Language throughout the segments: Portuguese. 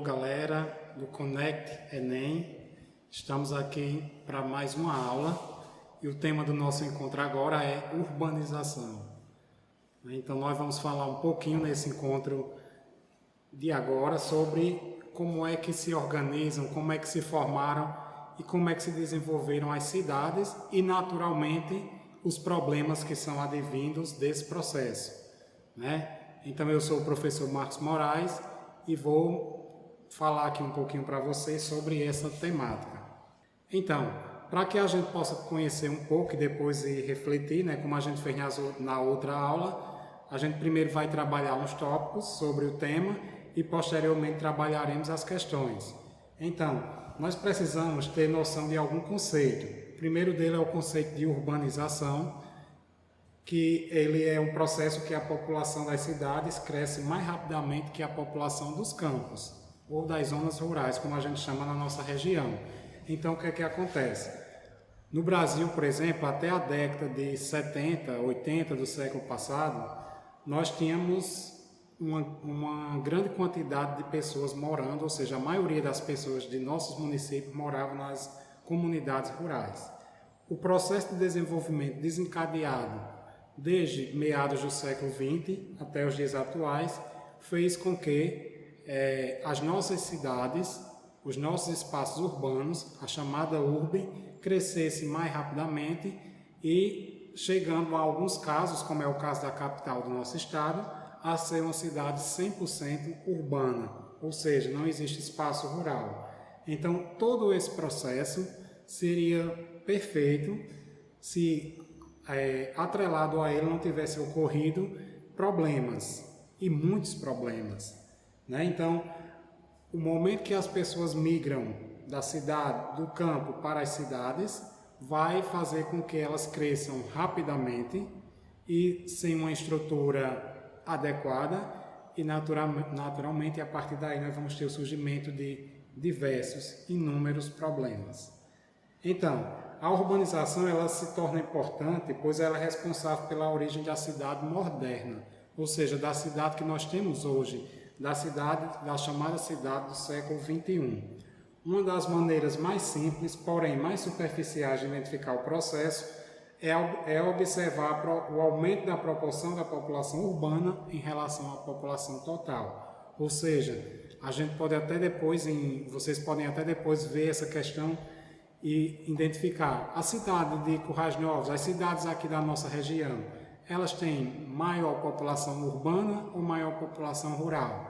Alô galera do Conect Enem, estamos aqui para mais uma aula e o tema do nosso encontro agora é urbanização. Então nós vamos falar um pouquinho nesse encontro de agora sobre como é que se organizam, como é que se formaram e como é que se desenvolveram as cidades e naturalmente os problemas que são advindos desse processo, né? Então eu sou o professor Marcos Moraes e vou falar aqui um pouquinho para vocês sobre essa temática. Então, para que a gente possa conhecer um pouco e depois ir refletir, né, como a gente fez na outra aula, a gente primeiro vai trabalhar uns tópicos sobre o tema e posteriormente trabalharemos as questões. Então, nós precisamos ter noção de algum conceito. O primeiro dele é o conceito de urbanização, que ele é um processo que a população das cidades cresce mais rapidamente que a população dos campos, ou das zonas rurais, como a gente chama na nossa região. Então, o que é que acontece? No Brasil, por exemplo, até a década de 70, 80 do século passado, nós tínhamos uma grande quantidade de pessoas morando, ou seja, a maioria das pessoas de nossos municípios moravam nas comunidades rurais. O processo de desenvolvimento desencadeado desde meados do século XX até os dias atuais, fez com que as nossas cidades, os nossos espaços urbanos, a chamada urbe, crescesse mais rapidamente e chegando a alguns casos, como é o caso da capital do nosso estado, a ser uma cidade 100% urbana, ou seja, não existe espaço rural. Então, todo esse processo seria perfeito se atrelado a ele não tivesse ocorrido problemas, e muitos problemas, né? Então, o momento que as pessoas migram da cidade, do campo para as cidades, vai fazer com que elas cresçam rapidamente e sem uma estrutura adequada e naturalmente a partir daí nós vamos ter o surgimento de diversos, inúmeros problemas. Então, a urbanização ela se torna importante, pois ela é responsável pela origem da cidade moderna, ou seja, da cidade que nós temos hoje, da chamada cidade do século XXI. Uma das maneiras mais simples, porém mais superficiais de identificar o processo, é observar o aumento da proporção da população urbana em relação à população total. Ou seja, a gente pode até depois, vocês podem até depois ver essa questão e identificar a cidade de Currais Novos, as cidades aqui da nossa região, elas têm maior população urbana ou maior população rural?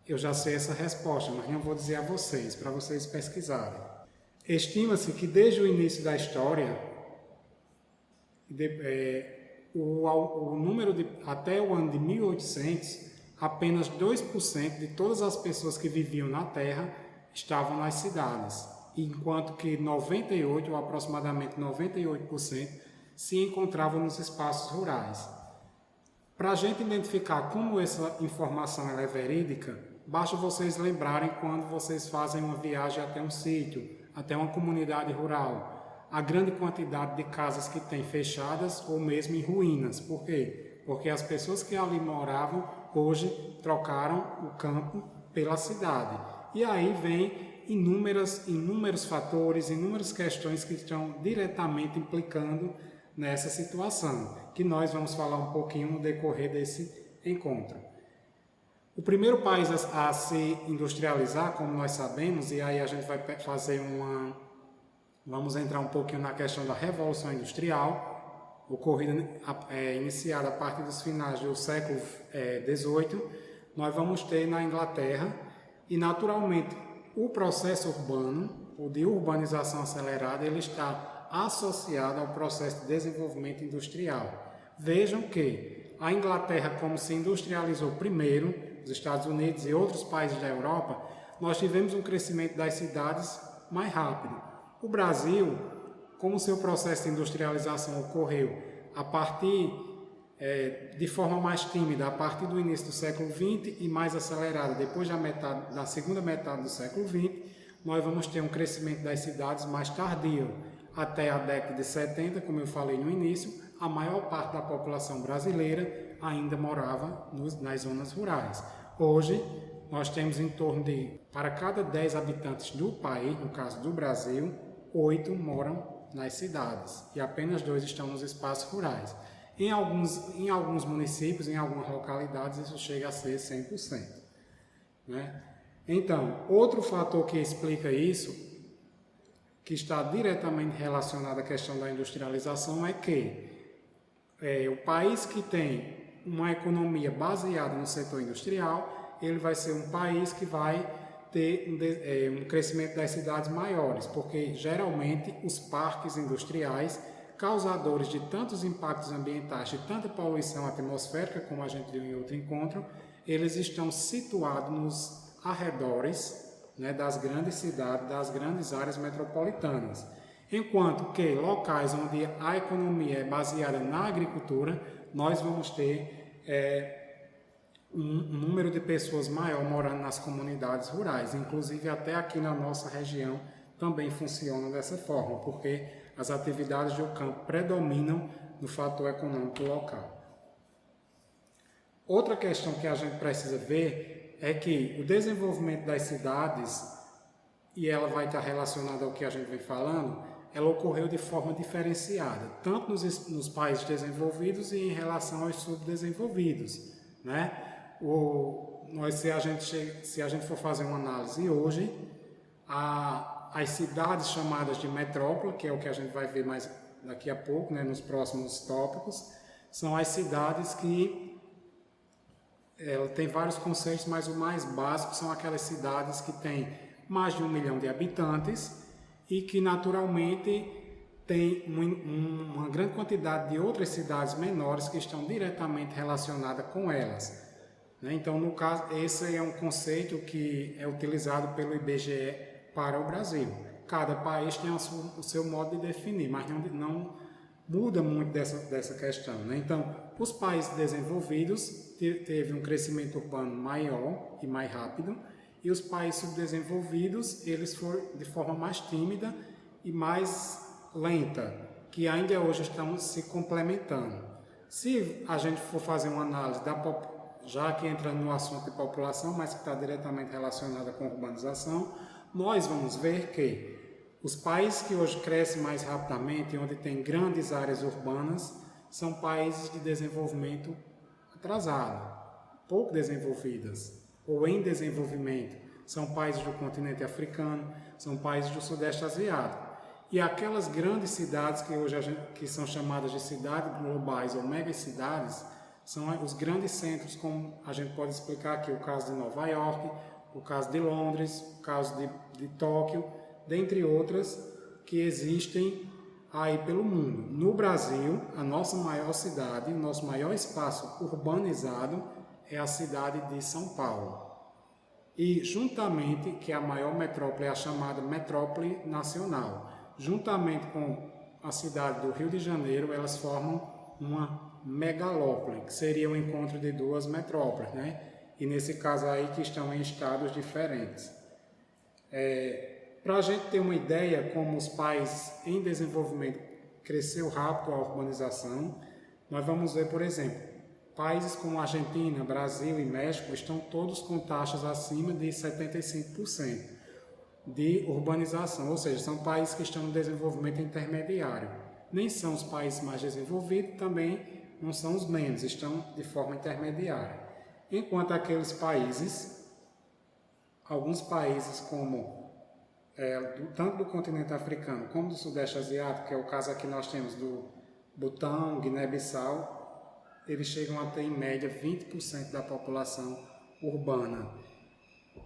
Eu já sei essa resposta, mas não vou dizer a vocês, para vocês pesquisarem. Estima-se que desde o início da história, até o ano de 1800, apenas 2% de todas as pessoas que viviam na Terra estavam nas cidades, enquanto que 98% ou aproximadamente 98% se encontravam nos espaços rurais. Para a gente identificar como essa informação ela é verídica, basta vocês lembrarem quando vocês fazem uma viagem até um sítio, até uma comunidade rural, a grande quantidade de casas que tem fechadas ou mesmo em ruínas. Por quê? Porque as pessoas que ali moravam hoje trocaram o campo pela cidade. E aí vem inúmeros fatores, inúmeras questões que estão diretamente implicando nessa situação, que nós vamos falar um pouquinho no decorrer desse encontro. O primeiro país a se industrializar, como nós sabemos, e aí a gente vai fazer vamos entrar um pouquinho na questão da Revolução Industrial, iniciada a partir dos finais do século XVIII, nós vamos ter na Inglaterra, e naturalmente o processo urbano, ou de urbanização acelerada, ele está associado ao processo de desenvolvimento industrial. Vejam que a Inglaterra, como se industrializou primeiro, os Estados Unidos e outros países da Europa, nós tivemos um crescimento das cidades mais rápido. O Brasil, como seu processo de industrialização ocorreu a partir de forma mais tímida a partir do início do século XX e mais acelerada depois da segunda metade do século XX, nós vamos ter um crescimento das cidades mais tardio. Até a década de 70, como eu falei no início, a maior parte da população brasileira ainda morava nas zonas rurais. Hoje, nós temos em torno de, para cada 10 habitantes do país, no caso do Brasil, 8 moram nas cidades e apenas 2 estão nos espaços rurais. Em alguns municípios, em algumas localidades, isso chega a ser 100%. Né? Então, outro fator que explica isso, que está diretamente relacionado à questão da industrialização, é que o país que tem uma economia baseada no setor industrial, ele vai ser um país que vai ter um crescimento das cidades maiores, porque geralmente os parques industriais, causadores de tantos impactos ambientais, de tanta poluição atmosférica, como a gente viu em outro encontro, eles estão situados nos arredores, né, das grandes cidades, das grandes áreas metropolitanas. Enquanto que locais onde a economia é baseada na agricultura, nós vamos ter um número de pessoas maior morando nas comunidades rurais. Inclusive até aqui na nossa região também funciona dessa forma, porque as atividades do campo predominam no fator econômico local. Outra questão que a gente precisa ver é que o desenvolvimento das cidades, e ela vai estar relacionada ao que a gente vem falando, ela ocorreu de forma diferenciada, tanto nos países desenvolvidos e em relação aos subdesenvolvidos, né? Se a gente for fazer uma análise hoje, as cidades chamadas de metrópole, que é o que a gente vai ver mais daqui a pouco, né, nos próximos tópicos, são as cidades que tem vários conceitos, mas o mais básico são aquelas cidades que têm mais de 1 milhão de habitantes e que naturalmente tem uma grande quantidade de outras cidades menores que estão diretamente relacionadas com elas. Então, no caso, esse é um conceito que é utilizado pelo IBGE para o Brasil. Cada país tem o seu modo de definir, mas não muda muito dessa questão. Então, os países desenvolvidos teve um crescimento urbano maior e mais rápido, e os países subdesenvolvidos, eles foram de forma mais tímida e mais lenta, que ainda hoje estão se complementando. Se a gente for fazer uma análise já que entra no assunto de população, mas que está diretamente relacionada com a urbanização, nós vamos ver que os países que hoje crescem mais rapidamente, onde tem grandes áreas urbanas, são países de desenvolvimento atrasado, pouco desenvolvidas, ou em desenvolvimento. São países do continente africano, são países do sudeste asiático. E aquelas grandes cidades que hoje que são chamadas de cidades globais ou megacidades, são os grandes centros, como a gente pode explicar aqui o caso de Nova York, o caso de Londres, o caso de Tóquio, dentre outras que existem aí pelo mundo. No Brasil, a nossa maior cidade, o nosso maior espaço urbanizado é a cidade de São Paulo. E juntamente, que é a maior metrópole, é a chamada metrópole nacional, juntamente com a cidade do Rio de Janeiro, elas formam uma megalópole, que seria o encontro de duas metrópoles, né? E nesse caso aí que estão em estados diferentes. Para a gente ter uma ideia como os países em desenvolvimento cresceu rápido a urbanização, nós vamos ver, por exemplo, países como Argentina, Brasil e México estão todos com taxas acima de 75% de urbanização, ou seja, são países que estão no desenvolvimento intermediário. Nem são os países mais desenvolvidos, também não são os menos, estão de forma intermediária. Enquanto aqueles países, alguns países como tanto do continente africano como do sudeste asiático, que é o caso aqui nós temos do Butão, Guiné-Bissau, eles chegam a ter em média 20% da população urbana.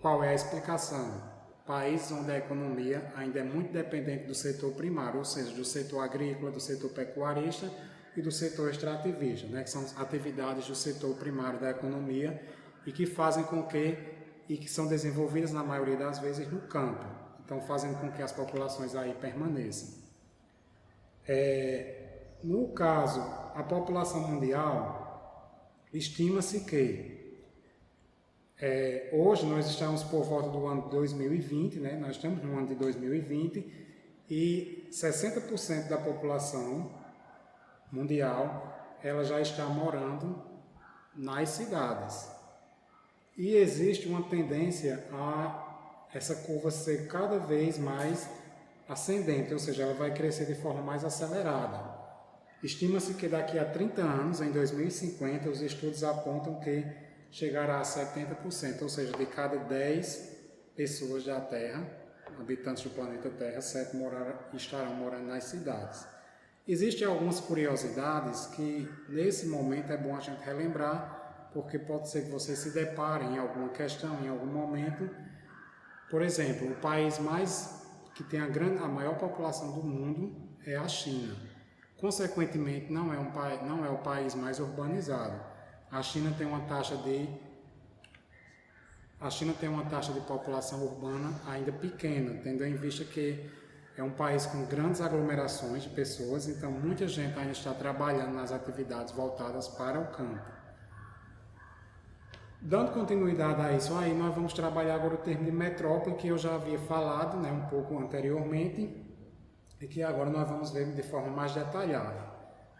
Qual é a explicação? Países onde a economia ainda é muito dependente do setor primário, ou seja, do setor agrícola, do setor pecuarista e do setor extrativista, né, que são atividades do setor primário da economia e que fazem com que são desenvolvidas na maioria das vezes no campo, então fazendo com que as populações aí permaneçam. No caso, a população mundial, estima-se que hoje nós estamos por volta do ano de 2020, né, nós estamos no ano de 2020 e 60% da população mundial ela já está morando nas cidades. E existe uma tendência a essa curva ser cada vez mais ascendente, ou seja, ela vai crescer de forma mais acelerada. Estima-se que daqui a 30 anos, em 2050, os estudos apontam que chegará a 70%, ou seja, de cada 10 pessoas da Terra, habitantes do planeta Terra, 7 estarão morando nas cidades. Existem algumas curiosidades que, nesse momento, é bom a gente relembrar, porque pode ser que você se depare em alguma questão, em algum momento. Por exemplo, o país que tem a maior população do mundo é a China. Consequentemente, não é o país mais urbanizado. A China tem uma taxa de população urbana ainda pequena, tendo em vista que é um país com grandes aglomerações de pessoas, então muita gente ainda está trabalhando nas atividades voltadas para o campo. Dando continuidade a isso aí, nós vamos trabalhar agora o termo de metrópole, que eu já havia falado, um pouco anteriormente, e que agora nós vamos ver de forma mais detalhada.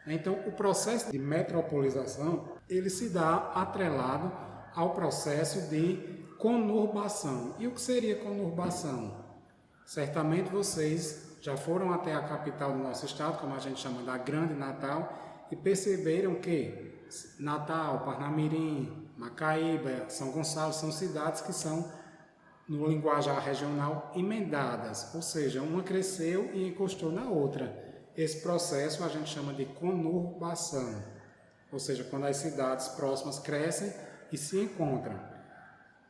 Então, o processo de metropolização, ele se dá atrelado ao processo de conurbação. E o que seria conurbação? Certamente vocês já foram até a capital do nosso estado, como a gente chama da Grande Natal, e perceberam que Natal, Parnamirim, Macaíba, São Gonçalo são cidades que são, no linguajar regional, emendadas, ou seja, uma cresceu e encostou na outra. Esse processo a gente chama de conurbação, ou seja, quando as cidades próximas crescem e se encontram.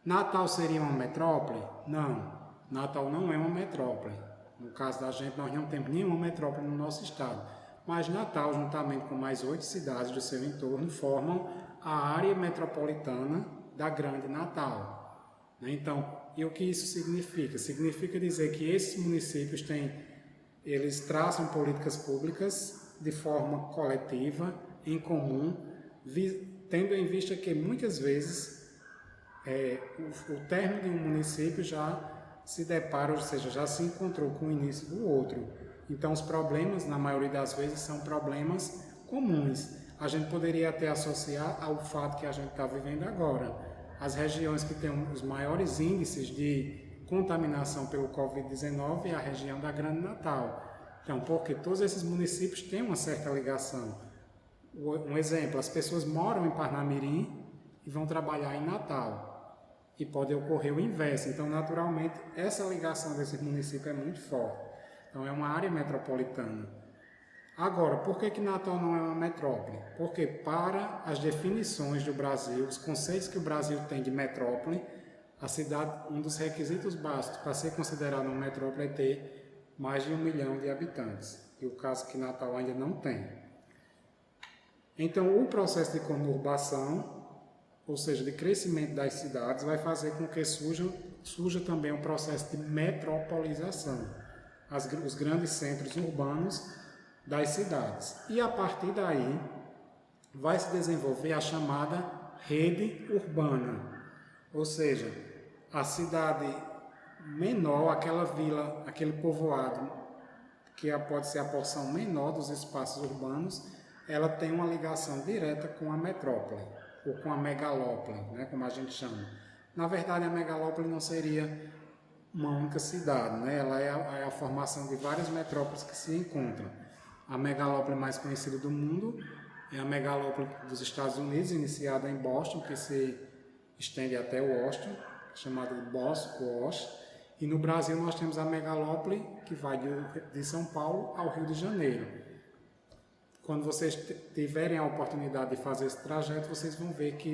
Natal seria uma metrópole? Não, Natal não é uma metrópole. No caso da gente, nós não temos nenhuma metrópole no nosso estado, mas Natal, juntamente com mais 8 cidades do seu entorno, formam a área metropolitana da Grande Natal. Então, e o que isso significa? Significa dizer que esses municípios eles traçam políticas públicas de forma coletiva, em comum, tendo em vista que muitas vezes o término de um município já se depara, ou seja, já se encontrou com o início do outro. Então, os problemas, na maioria das vezes, são problemas comuns. A gente poderia até associar ao fato que a gente está vivendo agora. As regiões que têm os maiores índices de contaminação pelo Covid-19 é a região da Grande Natal. Então, porque todos esses municípios têm uma certa ligação. Um exemplo, as pessoas moram em Parnamirim e vão trabalhar em Natal. E pode ocorrer o inverso. Então, naturalmente, essa ligação desse município é muito forte. Então, é uma área metropolitana. Agora, por que Natal não é uma metrópole? Porque para as definições do Brasil, os conceitos que o Brasil tem de metrópole, a cidade, um dos requisitos básicos para ser considerada uma metrópole é ter mais de 1 milhão de habitantes. E o caso que Natal ainda não tem. Então, o processo de conurbação, ou seja, de crescimento das cidades, vai fazer com que surja também um processo de metropolização, os grandes centros urbanos das cidades. E a partir daí vai se desenvolver a chamada rede urbana, ou seja, a cidade menor, aquela vila, aquele povoado, que pode ser a porção menor dos espaços urbanos, ela tem uma ligação direta com a metrópole, ou com a megalópole, como a gente chama. Na verdade, a megalópole não seria uma única cidade, ela é a formação de várias metrópoles que se encontram. A megalópole mais conhecida do mundo é a megalópole dos Estados Unidos, iniciada em Boston, que se estende até Washington, chamada de Boston. E no Brasil nós temos a megalópole que vai de São Paulo ao Rio de Janeiro. Quando vocês tiverem a oportunidade de fazer esse trajeto, vocês vão ver que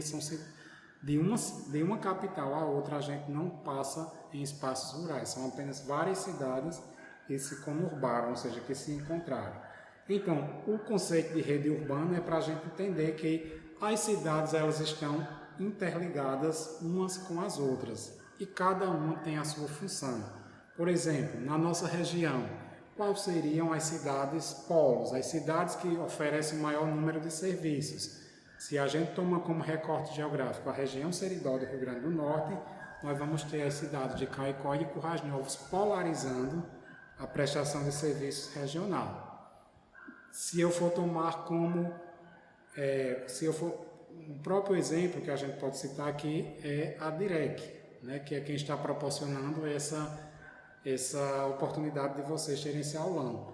de uma capital a outra a gente não passa em espaços rurais, são apenas várias cidades que se conurbaram, ou seja, que se encontraram. Então, o conceito de rede urbana é para a gente entender que as cidades elas estão interligadas umas com as outras e cada uma tem a sua função. Por exemplo, na nossa região, quais seriam as cidades polos, as cidades que oferecem o maior número de serviços? Se a gente toma como recorte geográfico a região Seridó do Rio Grande do Norte, nós vamos ter as cidades de Caicó e de Currais Novos polarizando a prestação de serviços regional. Se eu for tomar como, um próprio exemplo que a gente pode citar aqui é a DIREC, né, que é quem está proporcionando essa oportunidade de vocês terem esse aulão.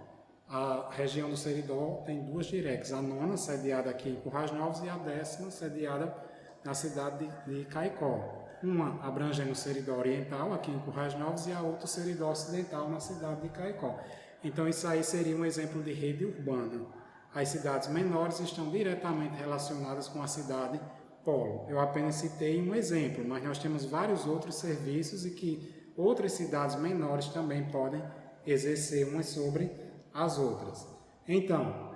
A região do Seridó tem 2 DIRECs, a 9ª sediada aqui em Currais Novos e a 10ª sediada na cidade de Caicó. Uma abrangendo o Seridó Oriental, aqui em Currais Novos, e a outra o Seridó Ocidental, na cidade de Caicó. Então isso aí seria um exemplo de rede urbana. As cidades menores estão diretamente relacionadas com a cidade polo. Eu apenas citei um exemplo, mas nós temos vários outros serviços e que outras cidades menores também podem exercer umas sobre as outras. Então,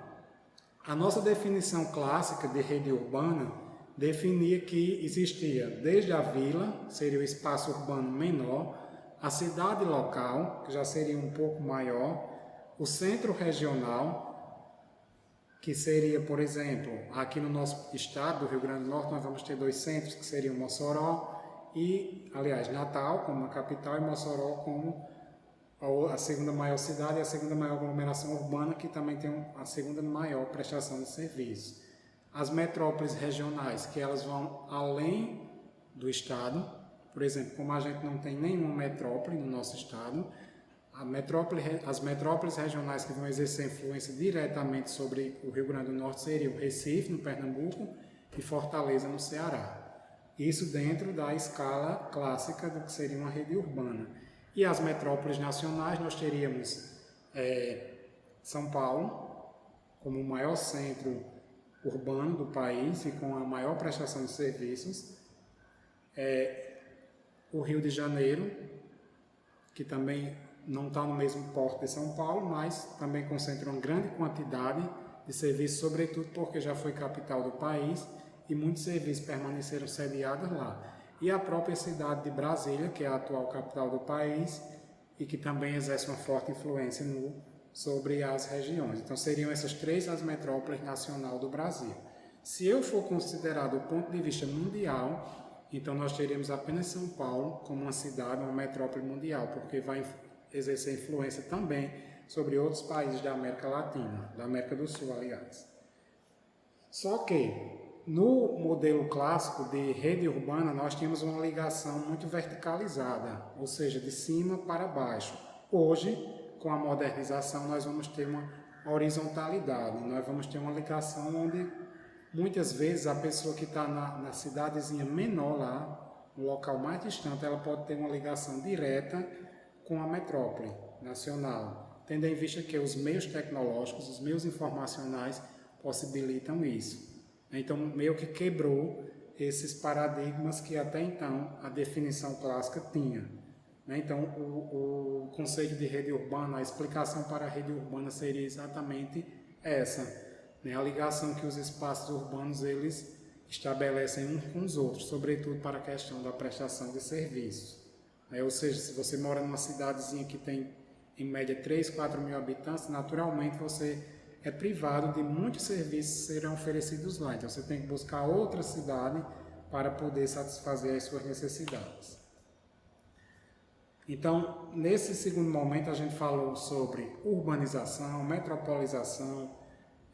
a nossa definição clássica de rede urbana definia que existia desde a vila, seria o espaço urbano menor, a cidade local, que já seria um pouco maior, o centro regional, que seria, por exemplo, aqui no nosso estado do Rio Grande do Norte, nós vamos ter 2 centros, que seriam Mossoró e, aliás, Natal como a capital e Mossoró como a segunda maior cidade e a segunda maior aglomeração urbana, que também tem a segunda maior prestação de serviços. As metrópoles regionais, que elas vão além do estado, por exemplo, como a gente não tem nenhuma metrópole no nosso estado, as metrópoles regionais que vão exercer influência diretamente sobre o Rio Grande do Norte seriam Recife, no Pernambuco, e Fortaleza, no Ceará. Isso dentro da escala clássica do que seria uma rede urbana. E as metrópoles nacionais, nós teríamos São Paulo como o maior centro urbano do país e com a maior prestação de serviços, o Rio de Janeiro, que também não está no mesmo porte de São Paulo, mas também concentra uma grande quantidade de serviços, sobretudo porque já foi capital do país e muitos serviços permaneceram sediados lá. E a própria cidade de Brasília, que é a atual capital do país e que também exerce uma forte influência sobre as regiões. Então seriam essas 3 as metrópoles nacionais do Brasil. Se eu for considerar do ponto de vista mundial, então nós teríamos apenas São Paulo como uma cidade, uma metrópole mundial, porque vai exercer influência também sobre outros países da América Latina, da América do Sul, aliás. Só que, no modelo clássico de rede urbana, nós tínhamos uma ligação muito verticalizada, ou seja, de cima para baixo. Hoje, com a modernização, nós vamos ter uma horizontalidade, nós vamos ter uma ligação onde, muitas vezes, a pessoa que está na cidadezinha menor lá, no local mais distante, ela pode ter uma ligação direta com a metrópole nacional, tendo em vista que os meios tecnológicos, os meios informacionais possibilitam isso. Então, meio que quebrou esses paradigmas que até então a definição clássica tinha. Então, o conceito de rede urbana, a explicação para a rede urbana seria exatamente essa, a ligação que os espaços urbanos eles estabelecem uns com os outros, sobretudo para a questão da prestação de serviços. Ou seja, se você mora numa cidadezinha que tem, em média, 3, 4 mil habitantes, naturalmente você é privado de muitos serviços que serão oferecidos lá. Então, você tem que buscar outra cidade para poder satisfazer as suas necessidades. Então, nesse segundo momento, a gente falou sobre urbanização, metropolização,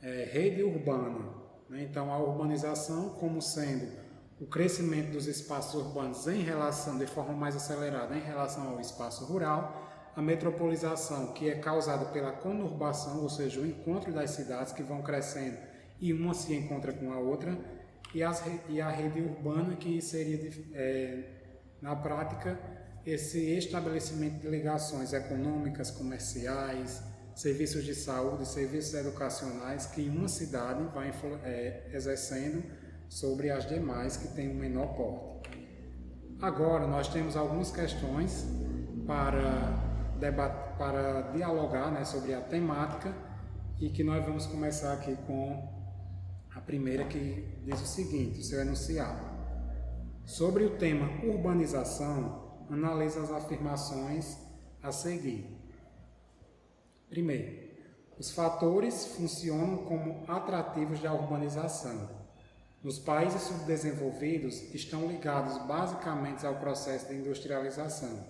rede urbana. Então, a urbanização como sendo o crescimento dos espaços urbanos de forma mais acelerada em relação ao espaço rural, a metropolização, que é causada pela conurbação, ou seja, o encontro das cidades que vão crescendo e uma se encontra com a outra, e a rede urbana, que seria, na prática, esse estabelecimento de ligações econômicas, comerciais, serviços de saúde, serviços educacionais, que uma cidade vai exercendo sobre as demais que têm um menor porte. Agora, nós temos algumas questões para dialogar sobre a temática e que nós vamos começar aqui com a primeira, que diz o seguinte, o seu enunciado. Sobre o tema urbanização, analise as afirmações a seguir. Primeiro, os fatores funcionam como atrativos da urbanização. Nos países subdesenvolvidos, estão ligados basicamente ao processo de industrialização.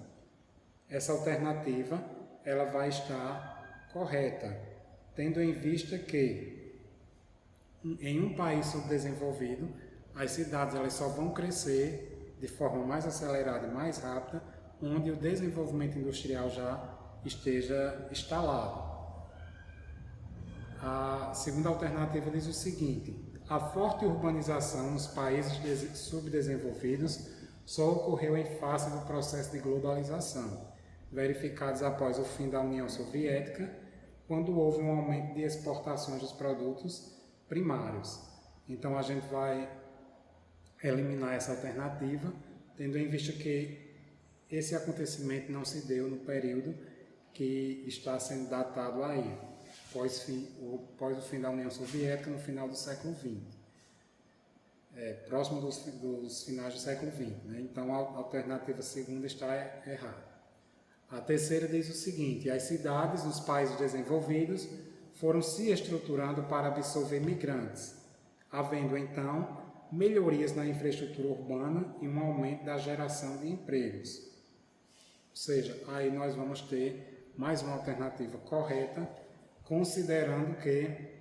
Essa alternativa ela vai estar correta, tendo em vista que, em um país subdesenvolvido, as cidades elas só vão crescer de forma mais acelerada e mais rápida, onde o desenvolvimento industrial já esteja instalado. A segunda alternativa diz o seguinte: a forte urbanização nos países subdesenvolvidos só ocorreu em face do processo de globalização, verificados após o fim da União Soviética, quando houve um aumento de exportações dos produtos primários. Então a gente vai eliminar essa alternativa, tendo em vista que esse acontecimento não se deu no período que está sendo datado aí, após o fim da União Soviética, no final do século XX. Próximo dos finais do século XX. Né? Então, a alternativa segunda está errada. A terceira diz o seguinte: as cidades nos países desenvolvidos foram se estruturando para absorver migrantes, havendo, então, melhorias na infraestrutura urbana e um aumento da geração de empregos. Ou seja, aí nós vamos ter mais uma alternativa correta, considerando que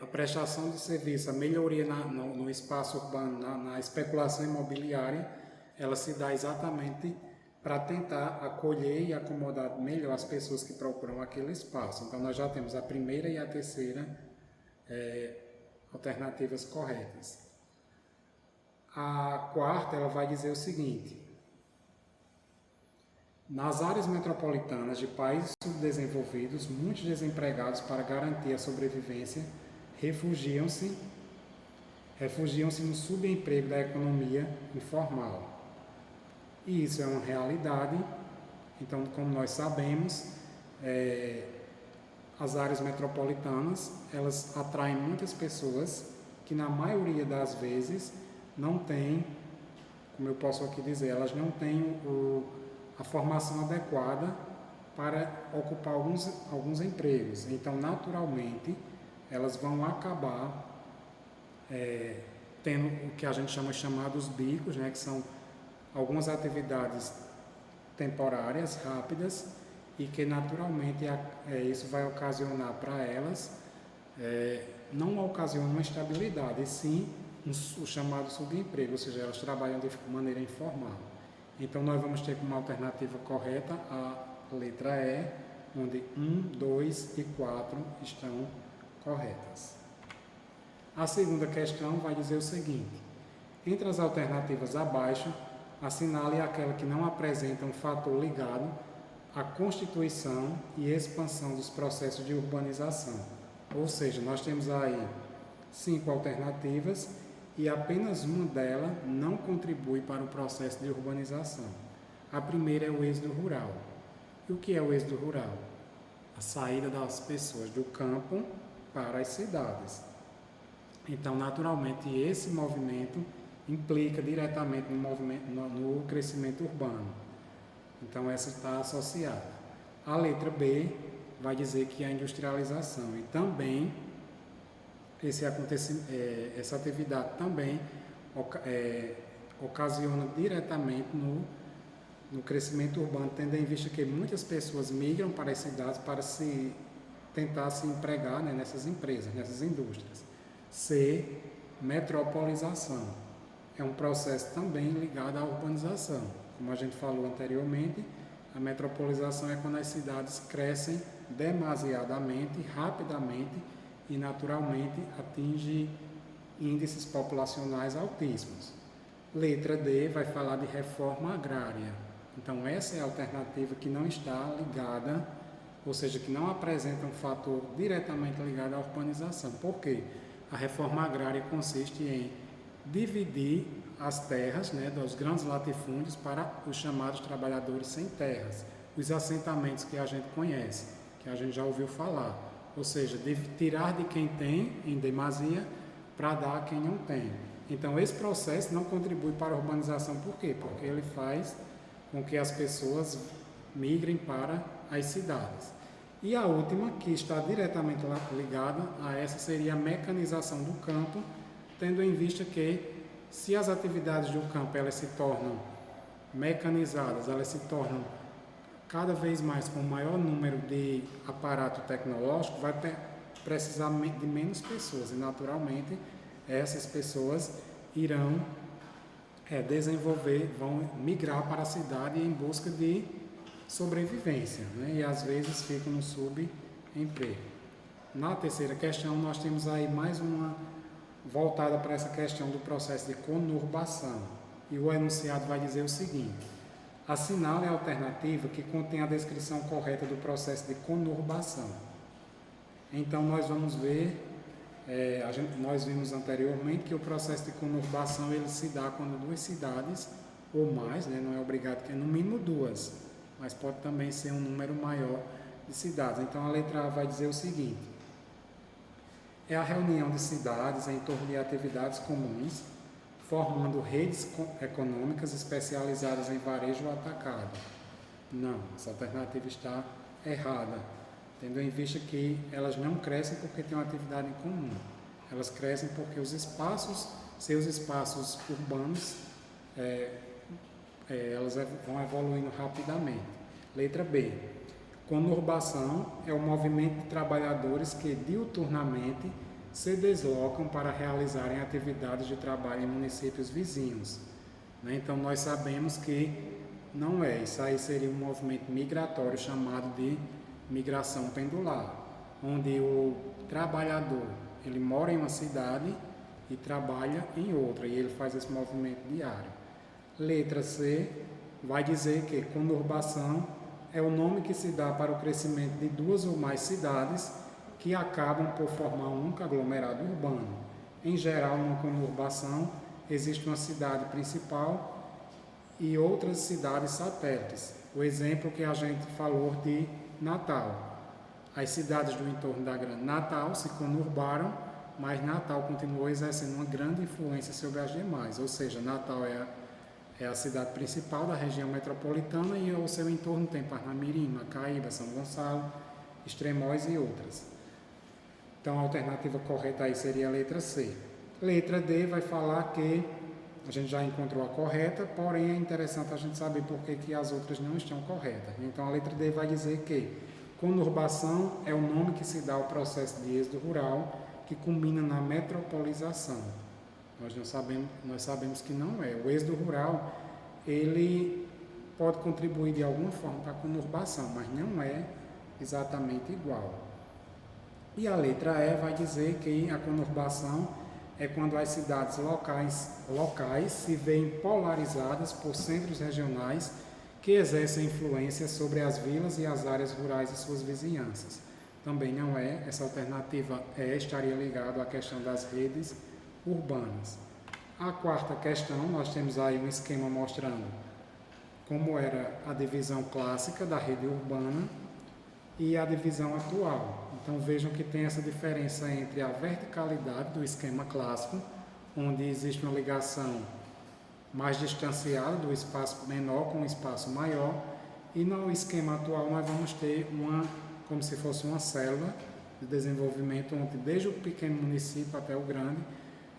a prestação de serviço, a melhoria no espaço urbano, na especulação imobiliária, ela se dá exatamente para tentar acolher e acomodar melhor as pessoas que procuram aquele espaço. Então, nós já temos a primeira e a terceira alternativas corretas. A quarta, ela vai dizer o seguinte: nas áreas metropolitanas de países subdesenvolvidos, muitos desempregados, para garantir a sobrevivência, refugiam-se no subemprego da economia informal. E isso é uma realidade. Então, como nós sabemos, as áreas metropolitanas, elas atraem muitas pessoas que, na maioria das vezes, não têm, como eu posso aqui dizer, elas não têm a formação adequada para ocupar alguns empregos. Então, naturalmente, elas vão acabar tendo o que a gente chama dos bicos, né, que são algumas atividades temporárias, rápidas, e que naturalmente isso vai ocasionar para elas, não ocasiona uma estabilidade, e sim o chamado subemprego, ou seja, elas trabalham de maneira informal. Então, nós vamos ter como alternativa correta a letra E, onde 1, 2 e 4 estão corretas. A segunda questão vai dizer o seguinte: entre as alternativas abaixo, assinale aquela que não apresenta um fator ligado à constituição e expansão dos processos de urbanização. Ou seja, nós temos aí 5 alternativas e apenas uma delas não contribui para o processo de urbanização. A primeira é o êxodo rural. E o que é o êxodo rural? A saída das pessoas do campo para as cidades. Então, naturalmente, esse movimento implica diretamente no crescimento urbano. Então, essa está associada. A letra B vai dizer que é a industrialização, e também essa atividade também ocasiona diretamente no crescimento urbano, tendo em vista que muitas pessoas migram para as cidades para tentar se empregar, né, nessas empresas, nessas indústrias. C, metropolização. É um processo também ligado à urbanização. Como a gente falou anteriormente, a metropolização é quando as cidades crescem demasiadamente, rapidamente e naturalmente atinge índices populacionais altíssimos. Letra D vai falar de reforma agrária. Então, essa é a alternativa que não está ligada, ou seja, que não apresenta um fator diretamente ligado à urbanização. Por quê? A reforma agrária consiste em dividir as terras, né, dos grandes latifúndios para os chamados trabalhadores sem terras, os assentamentos que a gente conhece, que a gente já ouviu falar. Ou seja, de tirar de quem tem em demasia para dar a quem não tem. Então, esse processo não contribui para a urbanização. Por quê? Porque ele faz com que as pessoas migrem para as cidades. E a última, que está diretamente ligada a essa, seria a mecanização do campo, tendo em vista que, se as atividades do campo elas se tornam mecanizadas, elas se tornam cada vez mais com maior número de aparato tecnológico, vai precisar de menos pessoas e, naturalmente, essas pessoas irão desenvolver, vão migrar para a cidade em busca de sobrevivência, né? E às vezes ficam no subemprego. Na terceira questão, nós temos aí mais uma voltada para essa questão do processo de conurbação. E o enunciado vai dizer o seguinte: assinale a alternativa que contém a descrição correta do processo de conurbação. Então, nós vamos ver, nós vimos anteriormente que o processo de conurbação ele se dá quando duas cidades ou mais, né? Não é obrigado que é no mínimo duas, mas pode também ser um número maior de cidades. Então, a letra A vai dizer o seguinte: é a reunião de cidades em torno de atividades comuns, formando redes econômicas especializadas em varejo ou atacado. Não, essa alternativa está errada, tendo em vista que elas não crescem porque têm uma atividade em comum. Elas crescem porque seus espaços urbanos, elas vão evoluindo rapidamente. Letra B. Conurbação é o movimento de trabalhadores que diuturnamente se deslocam para realizarem atividades de trabalho em municípios vizinhos. Então, nós sabemos que não é. Isso aí seria um movimento migratório chamado de migração pendular, onde o trabalhador ele mora em uma cidade e trabalha em outra, e ele faz esse movimento diário. Letra C vai dizer que conurbação é o nome que se dá para o crescimento de duas ou mais cidades que acabam por formar um único aglomerado urbano. Em geral, numa conurbação, existe uma cidade principal e outras cidades satélites. O exemplo que a gente falou de Natal. As cidades do entorno da Grande Natal se conurbaram, mas Natal continuou exercendo uma grande influência sobre as demais, ou seja, Natal é a cidade principal da região metropolitana e ao seu entorno tem Parnamirim, Macaíba, São Gonçalo, Extremóis e outras. Então a alternativa correta aí seria a letra C. Letra D vai falar que a gente já encontrou a correta, porém é interessante a gente saber por que as outras não estão corretas. Então a letra D vai dizer que conurbação é o nome que se dá ao processo de êxodo rural que culmina na metropolização. Nós sabemos que não é. O êxodo rural ele pode contribuir de alguma forma para a conurbação, mas não é exatamente igual. E a letra E vai dizer que a conurbação é quando as cidades locais se veem polarizadas por centros regionais que exercem influência sobre as vilas e as áreas rurais e suas vizinhanças. Também não é. Essa alternativa estaria ligada à questão das redes urbanas. A quarta questão, nós temos aí um esquema mostrando como era a divisão clássica da rede urbana e a divisão atual. Então vejam que tem essa diferença entre a verticalidade do esquema clássico, onde existe uma ligação mais distanciada do espaço menor com um espaço maior, e no esquema atual nós vamos ter como se fosse uma célula de desenvolvimento, onde desde o pequeno município até o grande,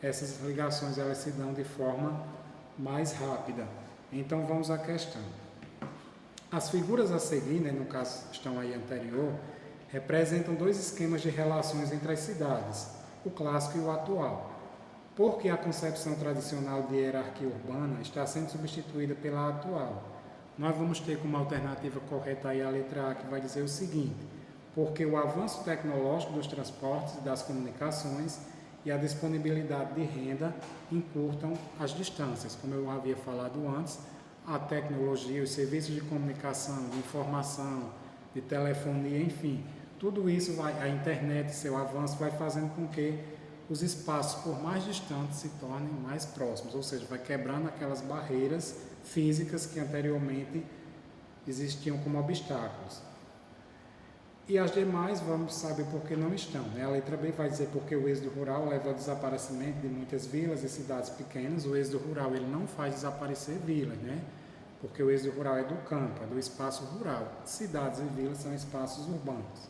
essas ligações elas se dão de forma mais rápida. Então vamos à questão. As figuras a seguir, no caso estão aí anterior, representam dois esquemas de relações entre as cidades, o clássico e o atual. Porque a concepção tradicional de hierarquia urbana está sendo substituída pela atual. Nós vamos ter como alternativa correta aí a letra A, que vai dizer o seguinte: porque o avanço tecnológico dos transportes e das comunicações e a disponibilidade de renda encurtam as distâncias. Como eu havia falado antes, a tecnologia, os serviços de comunicação, de informação, de telefonia, enfim, tudo isso a internet, seu avanço vai fazendo com que os espaços por mais distantes se tornem mais próximos, ou seja, vai quebrando aquelas barreiras físicas que anteriormente existiam como obstáculos. E as demais, vamos saber por que não estão. A letra B vai dizer porque o êxodo rural leva ao desaparecimento de muitas vilas e cidades pequenas. O êxodo rural ele não faz desaparecer vilas, porque o êxodo rural é do campo, é do espaço rural. Cidades e vilas são espaços urbanos.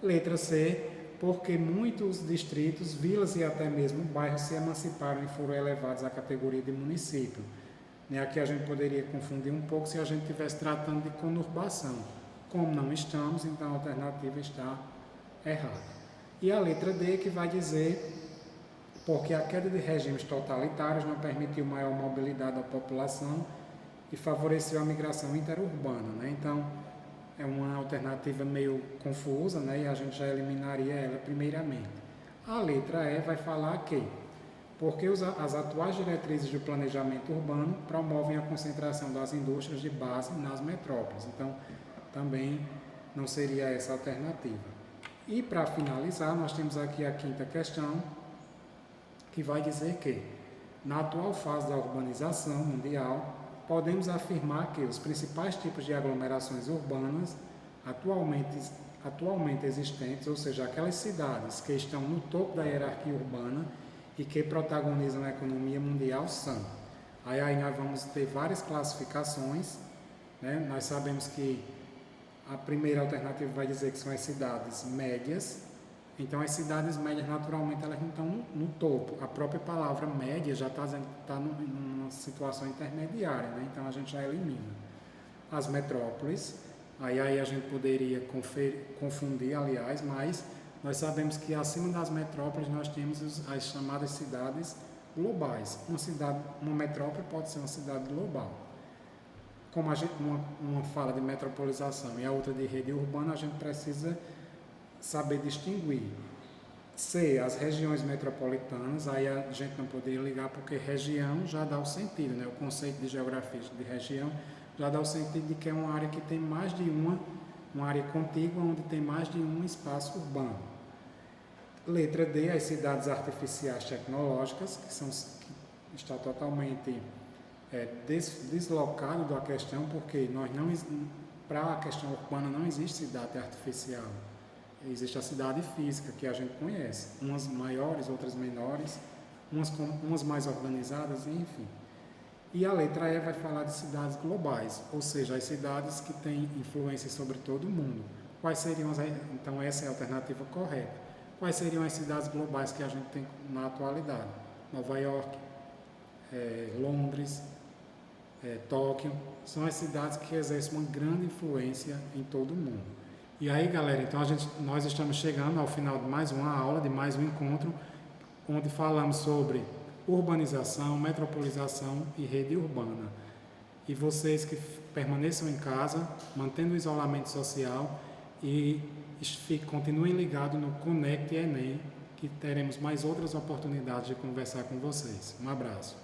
Letra C, porque muitos distritos, vilas e até mesmo bairros se emanciparam e foram elevados à categoria de município. Aqui a gente poderia confundir um pouco se a gente estivesse tratando de conurbação. Como não estamos, então a alternativa está errada. E a letra D que vai dizer porque a queda de regimes totalitários não permitiu maior mobilidade da população e favoreceu a migração interurbana, né? Então, é uma alternativa meio confusa, né? E a gente já eliminaria ela primeiramente. A letra E vai falar que, porque as atuais diretrizes do planejamento urbano promovem a concentração das indústrias de base nas metrópoles. Então, também não seria essa a alternativa. E para finalizar, nós temos aqui a quinta questão, que vai dizer que, na atual fase da urbanização mundial, podemos afirmar que os principais tipos de aglomerações urbanas atualmente existentes, ou seja, aquelas cidades que estão no topo da hierarquia urbana e que protagonizam a economia mundial são. Aí nós vamos ter várias classificações, né? Nós sabemos que a primeira alternativa vai dizer que são as cidades médias. Então, as cidades médias, naturalmente, elas não estão no topo. A própria palavra média já está numa situação intermediária, né? Então, a gente já elimina. As metrópoles, aí a gente poderia confundir, aliás, mas nós sabemos que acima das metrópoles nós temos as chamadas cidades globais. Uma metrópole pode ser uma cidade global. Como uma fala de metropolização e a outra de rede urbana, a gente precisa saber distinguir. C, as regiões metropolitanas, aí a gente não poderia ligar porque região já dá o sentido, né? O conceito de geografia de região já dá o sentido de que é uma área que tem mais de uma área contígua onde tem mais de um espaço urbano. Letra D, as cidades artificiais tecnológicas, que está totalmente deslocado da questão, porque para a questão urbana não existe cidade artificial. Existe a cidade física, que a gente conhece, umas maiores, outras menores, umas mais organizadas, enfim. E a letra E vai falar de cidades globais, ou seja, as cidades que têm influência sobre todo o mundo. Quais seriam então essa é a alternativa correta. Quais seriam as cidades globais que a gente tem na atualidade? Nova York, Londres, Tóquio, são as cidades que exercem uma grande influência em todo o mundo. E aí, galera, então nós estamos chegando ao final de mais uma aula, de mais um encontro, onde falamos sobre urbanização, metropolização e rede urbana. E vocês que permaneçam em casa, mantendo o isolamento social e continuem ligados no Conect Enem, que teremos mais outras oportunidades de conversar com vocês. Um abraço.